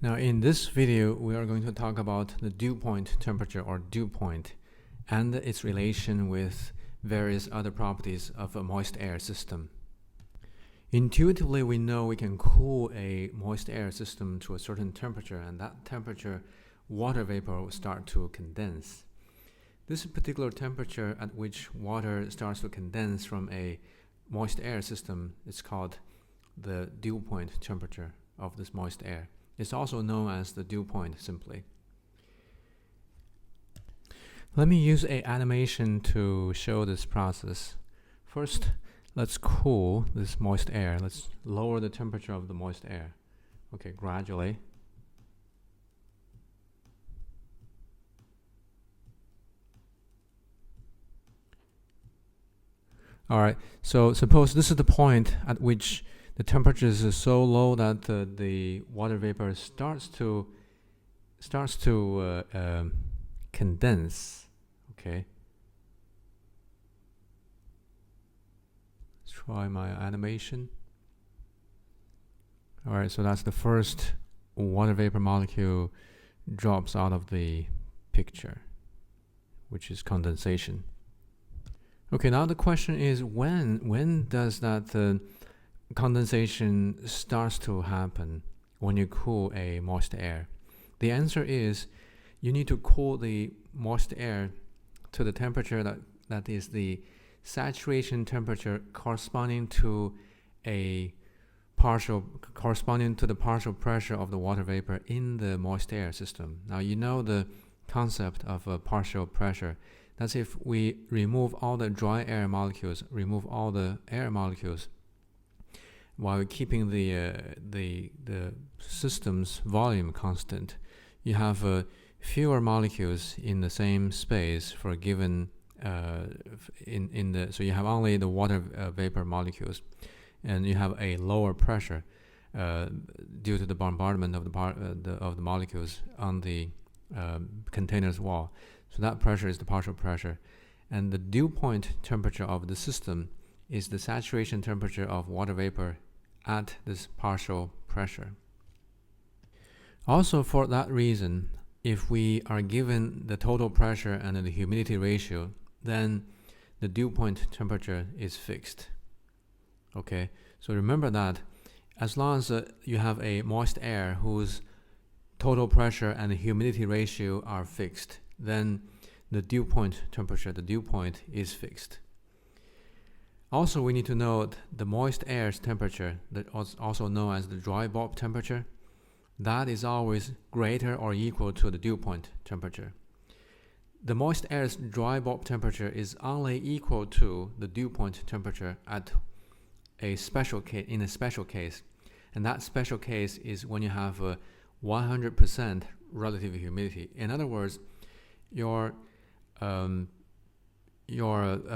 Now in this video, we are going to talk about the dew point temperature or dew point and its relation with various other properties of a moist air system. Intuitively, we know we can cool a moist air system to a certain temperature, and that temperature, water vapor will start to condense. This particular temperature at which water starts to condense from a moist air system is called the dew point temperature of this moist air. It's also known as the dew point simply. Let me use an animation to show this process. First, let's cool this moist air. Let's lower the temperature of the moist air. Okay, gradually. Alright, so suppose this is the point at which the temperature is so low that the water vapor starts to condense. Okay. Let's try my animation. Alright, so that's the first water vapor molecule drops out of the picture, which is condensation. Okay, now the question is when does that condensation starts to happen when you cool a moist air? The answer is you need to cool the moist air to the temperature that is the saturation temperature corresponding to the partial pressure of the water vapor in the moist air system. Now you know the concept of a partial pressure. That's if we remove all the dry air molecules, remove all the air molecules, while keeping the system's volume constant. You have fewer molecules in the same space for a given so you have only the water vapor molecules, and you have a lower pressure due to the bombardment of the molecules on the container's wall. So that pressure is the partial pressure, and the dew point temperature of the system is the saturation temperature of water vapor at this partial pressure. Also, for that reason, if we are given the total pressure and the humidity ratio, then the dew point temperature is fixed. Okay, so remember that as long as you have a moist air whose total pressure and the humidity ratio are fixed, then the dew point temperature, the dew point, is fixed. Also, we need to note the moist air's temperature, that is also known as the dry bulb temperature, that is always greater or equal to the dew point temperature. The moist air's dry bulb temperature is only equal to the dew point temperature at in a special case, and that special case is when you have a 100% relative humidity. In other words, your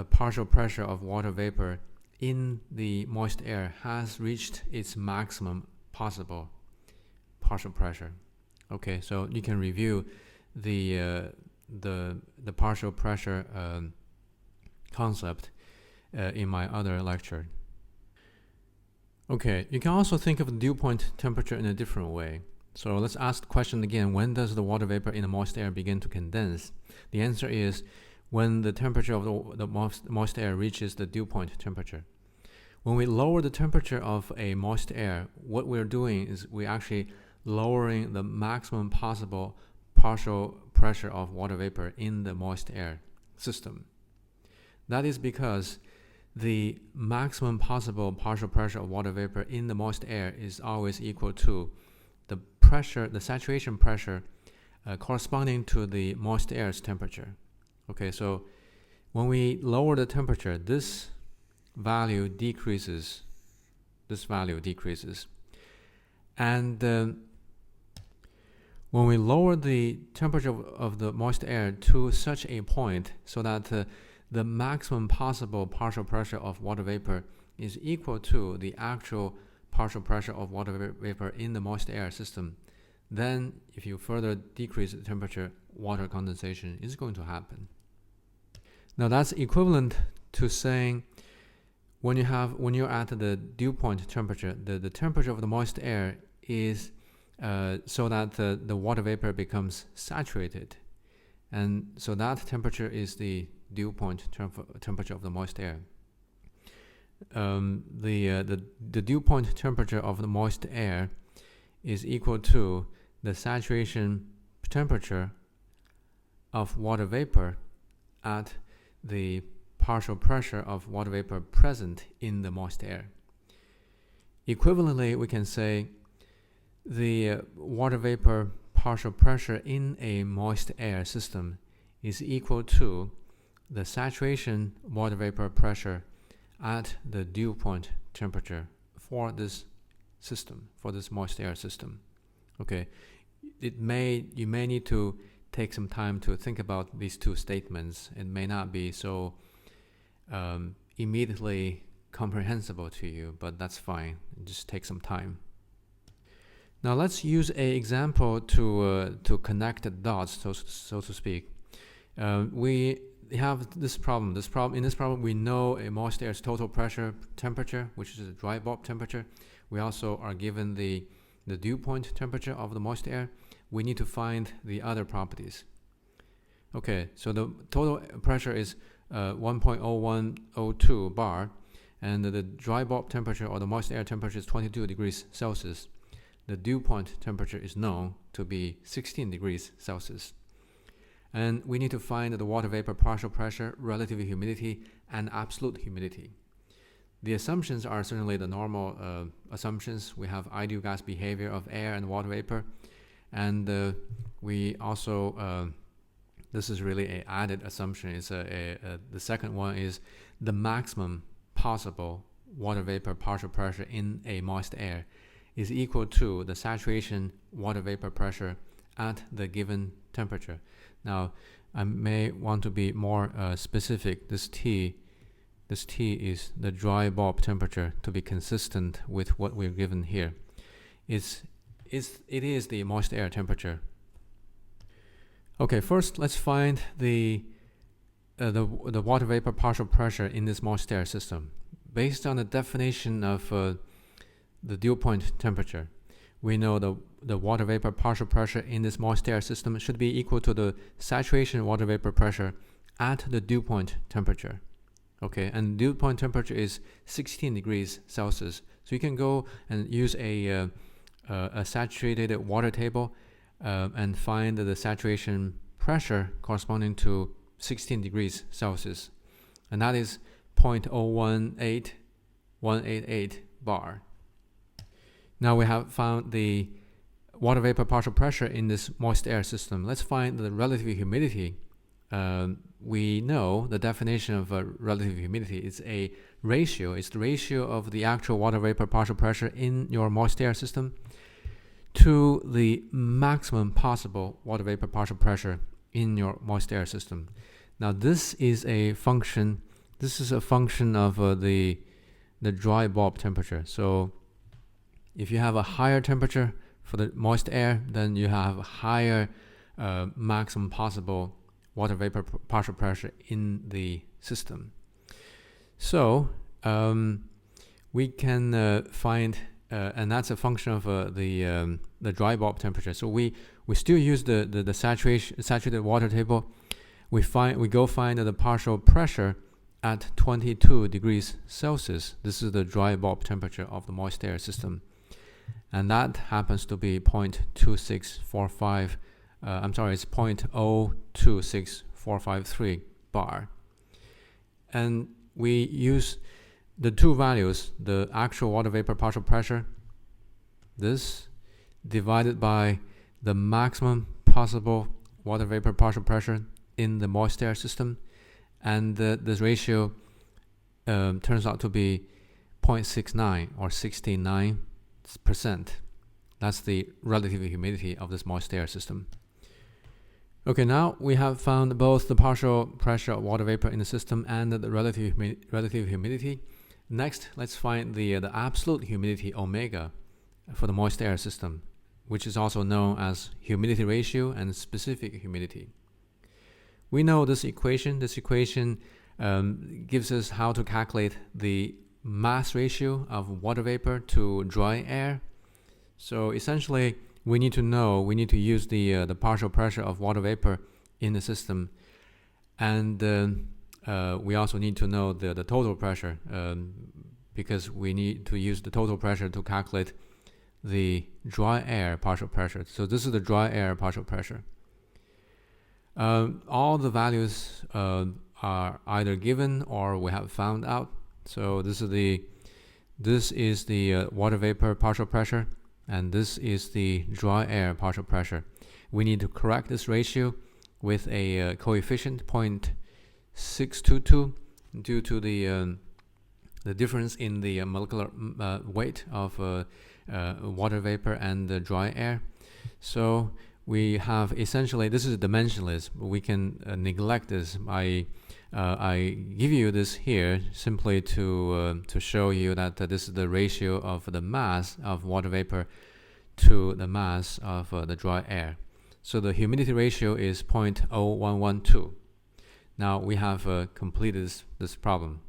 partial pressure of water vapor in the moist air has reached its maximum possible partial pressure. Okay, so you can review the partial pressure concept in my other lecture. Okay, you can also think of the dew point temperature in a different way. So let's ask the question again: when does the water vapor in the moist air begin to condense? The answer is when the temperature of the moist air reaches the dew point temperature. When we lower the temperature of a moist air, what we're doing is we're actually lowering the maximum possible partial pressure of water vapor in the moist air system. That is because the maximum possible partial pressure of water vapor in the moist air is always equal to the saturation pressure corresponding to the moist air's temperature. Okay, so when we lower the temperature, this value decreases. And when we lower the temperature of the moist air to such a point so that the maximum possible partial pressure of water vapor is equal to the actual partial pressure of water vapor in the moist air system, then if you further decrease the temperature, water condensation is going to happen. Now that's equivalent to saying when you're at the dew point temperature, the temperature of the moist air is so that the water vapor becomes saturated. And so that temperature is the dew point temperature of the moist air. The dew point temperature of the moist air is equal to the saturation temperature of water vapor at the partial pressure of water vapor present in the moist air. Equivalently, we can say the water vapor partial pressure in a moist air system is equal to the saturation water vapor pressure at the dew point temperature for this system, for this moist air system. Okay, you may need to take some time to think about these two statements. It may not be so immediately comprehensible to you, but that's fine. Just take some time. Now let's use an example to connect the dots, so to speak. We have this problem. In this problem, we know a moist air's total pressure temperature, which is the dry bulb temperature. We also are given the dew point temperature of the moist air. We need to find the other properties. Okay, so the total pressure is 1.0102 bar, and the dry bulb temperature or the moist air temperature is 22 degrees Celsius. The dew point temperature is known to be 16 degrees Celsius. And we need to find the water vapor partial pressure, relative humidity, and absolute humidity. The assumptions are certainly the normal assumptions. We have ideal gas behavior of air and water vapor. And we also, this is really an added assumption. It's the second one is the maximum possible water vapor partial pressure in a moist air is equal to the saturation water vapor pressure at the given temperature. Now, I may want to be more specific. This T is the dry bulb temperature to be consistent with what we're given here. It is the moist air temperature. Okay, first let's find the water vapor partial pressure in this moist air system. Based on the definition of the dew point temperature, we know the water vapor partial pressure in this moist air system should be equal to the saturation water vapor pressure at the dew point temperature. Okay, and dew point temperature is 16 degrees Celsius. So you can go and use a saturated water table and find the saturation pressure corresponding to 16 degrees Celsius. And that is 0.018188 bar. Now we have found the water vapor partial pressure in this moist air system. Let's find the relative humidity. We know the definition of relative humidity is a ratio. It's the ratio of the actual water vapor partial pressure in your moist air system to the maximum possible water vapor partial pressure in your moist air system. Now this is a function. This is a function of the dry bulb temperature. So if you have a higher temperature for the moist air, then you have a higher maximum possible water vapor partial pressure in the system. So we can find, and that's a function of the dry bulb temperature. So we still use the saturated water table. We go find the partial pressure at 22 degrees Celsius. This is the dry bulb temperature of the moist air system. And that happens to be 0.26453 it's 0.026453 bar. And we use the two values, the actual water vapor partial pressure, this divided by the maximum possible water vapor partial pressure in the moist air system, and this ratio turns out to be 0.69 or 69%. That's the relative humidity of this moist air system. Okay, now we have found both the partial pressure of water vapor in the system and the relative humidity. Next, let's find the absolute humidity omega for the moist air system, which is also known as humidity ratio and specific humidity. We know this equation. This equation gives us how to calculate the mass ratio of water vapor to dry air. So essentially, we need to use the partial pressure of water vapor in the system, and we also need to know the total pressure, because we need to use the total pressure to calculate the dry air partial pressure. So this is the dry air partial pressure. All the values are either given or we have found out. So this is the water vapor partial pressure, and this is the dry air partial pressure. We need to correct this ratio with a coefficient 0.622 due to the difference in the molecular weight of water vapor and the dry air. So we have essentially, this is dimensionless. We can neglect this. I give you this here simply to show you that this is the ratio of the mass of water vapor to the mass of the dry air. So the humidity ratio is 0.0112. Now we have completed this problem.